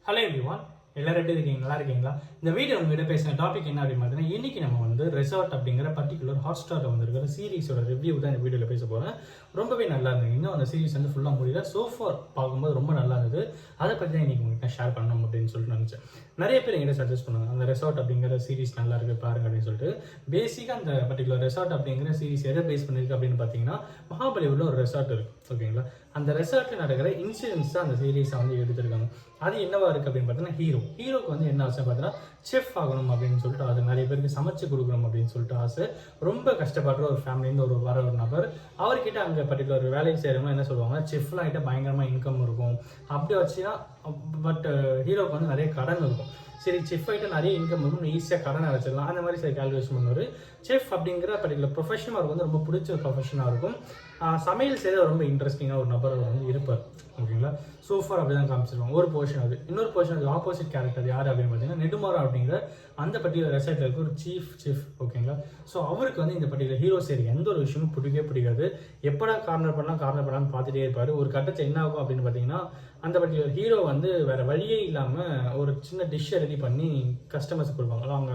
Hello everyone, எல்லாரும் எப்படி இருக்கீங்க? நல்லா இருக்கீங்களா? இந்த வீடியோ உங்ககிட்ட பேசின டாபிக் என்ன அப்படின்னு பார்த்தீங்கன்னா, இன்னைக்கு நம்ம வந்து ரெசார்ட் அப்படிங்கிற பர்டிகுலர் ஹாட்ஸ்டாரில் வந்துருக்கிற சீரிஸோட ரிவ்யூ தான் இந்த வீடியோவில் பேச போகிறேன். ரொம்பவே நல்லா இருந்தது. இன்னும் அந்த சீரிஸ் வந்து ஃபுல்லாக முடியல. சோஃபார் பார்க்கும்போது ரொம்ப நல்லா இருந்தது. அதை பற்றி தான் இன்னைக்கு உங்கள்கிட்ட ஷேர் பண்ணணும் அப்படின்னு சொல்லிட்டு நினச்சேன். நிறைய பேர் எங்கிட்ட சஜஸ்ட் பண்ணுவாங்க, அந்த ரெசார்ட் அப்படிங்கிற சீரிஸ் நல்லா இருக்கு பாருங்க அப்படின்னு சொல்லிட்டு. பேசிக்காக அந்த பர்டிகுலர் ரெசார்ட் அப்படிங்கிற சீரிஸ் எதை பேஸ் பண்ணியிருக்கு அப்படின்னு பார்த்தீங்கன்னா, மகாபலிபுரம்ல ஒரு ரெசார்ட் இருக்கு. ஓகேங்களா? அந்த ரெசார்ட்டில் நடக்கிற இன்சிடென்ட்ஸ் தான் அந்த சீரீஸை வந்து எடுத்திருக்காங்க. அது என்னவா இருக்கு அப்படின்னு பார்த்தீங்கன்னா, ஹீரோக்கு வந்து என்ன ஆசை பார்த்தீங்கன்னா, செஃப் ஆகணும் அப்படின்னு சொல்லிட்டு அது நிறைய பேருக்கு சமைச்சு கொடுக்கணும் அப்படின்னு சொல்லிட்டு ஆசை. ரொம்ப கஷ்டப்படுற ஒரு ஃபேமிலிருந்து ஒரு நபர். அவர்கிட்ட அங்கே பர்டிகுலர் வேலைக்கு செய்கிறவங்க என்ன சொல்லுவாங்க, செஃப்லாம் ஆகிட்ட பயங்கரமாக இன்கம் இருக்கும் அப்படி வச்சுன்னா. பட் ஹீரோக்கு வந்து நிறைய கடன் இருக்கும். சரி, செஃப் ஆகிட்ட நிறைய இன்கம் இருக்கும், ஈஸியாக கடனை வச்சிடலாம், அந்த மாதிரி சரி கால்குலேஷன் பண்ணுவார். செஃப் அப்படிங்கிற பர்டிகுலர் ப்ரொஃபஷன் அவருக்கு வந்து ரொம்ப பிடிச்ச ஒரு ப்ரொஃபஷனாக இருக்கும். சமையல் செய்த ரொம்ப இன்ட்ரெஸ்டிங்காக ஒரு நபர் அவர் வந்து இருப்பார். ஓகேங்களா? சோஃபார் அப்படி தான் காமிச்சிருவாங்க ஒரு போர்ஷன். அது இன்னொரு போர்ஷன், அது ஆப்போசிட் கேரக்டர் யார் அப்படின்னு பார்த்தீங்கன்னா, நெடுமாறா அப்படிங்கிற அந்த பர்டிகுலர் ரெசார்ட்டில் இருக்க ஒரு சீஃப் செஃப். ஓகேங்களா? ஸோ அவருக்கு வந்து இந்த பர்டிகுலர் ஹீரோ சரி எந்த ஒரு விஷயமும் பிடிக்காது. எப்படா கார்னர் பண்ணலாம்னு பார்த்துட்டே இருப்பார். ஒரு கட்டத்தில் என்ன ஆகும் அப்படின்னு பார்த்தீங்கன்னா, அந்த பர்டிகுலர் ஹீரோ வந்து வேற வழியே இல்லாமல் ஒரு சின்ன டிஷ்ஷை ரெடி பண்ணி கஸ்டமர்ஸ் கொடுப்பாங்க. அவங்க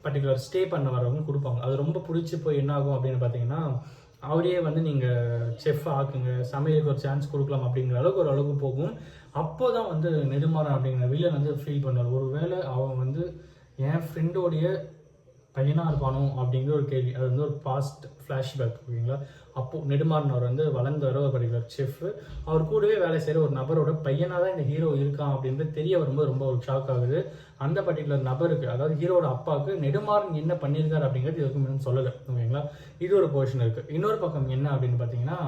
பர்டிகுலர் ஸ்டே பண்ண வரவங்க கொடுப்பாங்க. அது ரொம்ப பிடிச்சி போய் என்ன ஆகும் அப்படின்னு பார்த்தீங்கன்னா, அவரே வந்து நீங்கள் செஃப் ஆக்குங்க, சமையலுக்கு ஒரு சான்ஸ் கொடுக்கலாம் அப்படிங்கிற அளவுக்கு ஒரு அளவுக்கு போகும். அப்போ தான் வந்து நெடுமாறன் அப்படிங்கிற வில்லன் வந்து ஃபீல் பண்ணுவார். ஒருவேளை அவன் வந்து என் ஃப்ரெண்டோடைய பையனாக இருப்பானோ அப்படிங்கிற ஒரு கேள்வி. அது வந்து ஒரு பாஸ்ட் ஃப்ளாஷ்பேக். ஓகேங்களா? அப்போது நெடுமாறன் அவர் வந்து வளர்ந்து வர ஒரு பர்டிகுலர் செஃப். அவர் கூடவே வேலை செய்கிற ஒரு நபரோட பையனாக தான் இந்த ஹீரோ இருக்கான் அப்படின்றது தெரிய வரும்போது ரொம்ப ஒரு ஷாக் ஆகுது. அந்த பர்டிகுலர் நபருக்கு, அதாவது ஹீரோட அப்பாவுக்கு நெடுமாறன் என்ன பண்ணியிருக்காரு அப்படிங்கிறது இதுக்கு முன்னாடி சொல்லலை. ஓகேங்களா? இது ஒரு போர்ஷன் இருக்குது. இன்னொரு பக்கம் என்ன அப்படின்னு பார்த்தீங்கன்னா,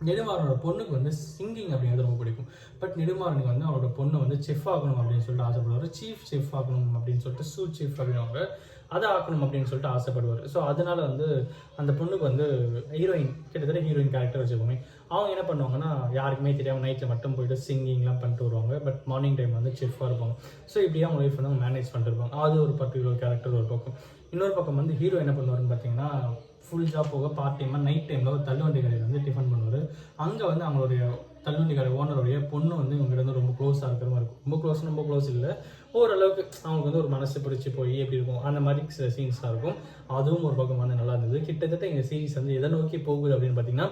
நெடுமாறனோட பொண்ணுக்கு வந்து சிங்கிங் அப்படிங்கிறது ரொம்ப பிடிக்கும். பட் நெடுமாறனுக்கு வந்து அவரோட பொண்ணு வந்து செஃப் ஆகணும் அப்படின்னு சொல்லிட்டு ஆசைப்படுவார். சீஃப் செஃப் ஆகணும் அப்படின்னு சொல்லிட்டு சூட் செஃப் அப்படின்வாங்க, அதை ஆக்கணும் அப்படின்னு சொல்லிட்டு ஆசைப்படுவார். ஸோ அதனால வந்து அந்த பொண்ணுக்கு வந்து கிட்டத்தட்ட ஹீரோயின் கேரக்டர் வச்சுக்கோங்க. அவங்க என்ன பண்ணுவாங்கன்னா, யாருக்குமே தெரியாமல் நைட்டில் மட்டும் போயிட்டு சிங்கிங்லாம் பண்ணிட்டு வருவாங்க. பட் மார்னிங் டைம் வந்து செஃப்பாக இருப்பாங்க. ஸோ இப்படியே அவங்க லைஃப் வந்து அவங்க மேனேஜ் பண்ணிட்டு இருப்பாங்க. அது ஒரு பர்டிகுலர் கேரக்டர் ஒரு பக்கம். இன்னொரு பக்கம் வந்து ஹீரோ என்ன பண்ணுவாருன்னு பார்த்தீங்கன்னா, ஃபுல் ஜாப் போக பார்ட் டைமாக நைட் டைமில் ஒரு தள்ளுவண்டி கடையில் வந்து டிஃபன் பண்ணுவார். அங்கே வந்து அவங்களுடைய தள்ளுவண்டி கடை ஓனருடைய பொண்ணு வந்து இவங்ககிட்ட வந்து ரொம்ப க்ளோஸாக இருக்கிற மாதிரி இருக்கும். ரொம்ப க்ளோஸ் இல்லை, ஓரளவுக்கு அவங்களுக்கு வந்து ஒரு மனசு பிடிச்சி போய் எப்படி இருக்கும் அந்த மாதிரி சில சீன்ஸாக இருக்கும். அதுவும் ஒரு பக்கம் வந்து நல்லா இருந்தது. கிட்டத்தட்ட எங்கள் சீரிஸ் வந்து எதை நோக்கி போகுது அப்படின்னு பார்த்தீங்கன்னா,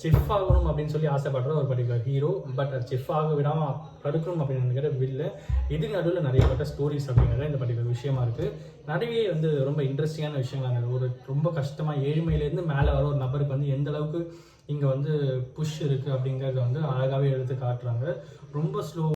செஃப் ஆகணும் அப்படின்னு சொல்லி ஆசைப்படுற ஒரு பர்டிகுலர் ஹீரோ. பட் அது செஃப் ஆக விடாமல் தடுக்கணும் அப்படின்னு நினைக்கிற வில்ல. இதுக்கு நடுவில் நிறைய பட்ட ஸ்டோரிஸ் அப்படிங்கிறத இந்த பர்டிகுலர் விஷயமா இருக்குது. நிறைய வந்து ரொம்ப இன்ட்ரெஸ்டிங்கான விஷயங்கள் இருந்தது. ஒரு ரொம்ப கஷ்டமாக ஏழ்மையிலேருந்து மேலே வர ஒரு நபருக்கு வந்து எந்த அளவுக்கு இங்கே வந்து புஷ் இருக்குது அப்படிங்கிறத வந்து அழகாகவே எடுத்து காட்டுறாங்க. ரொம்ப ஸ்லோ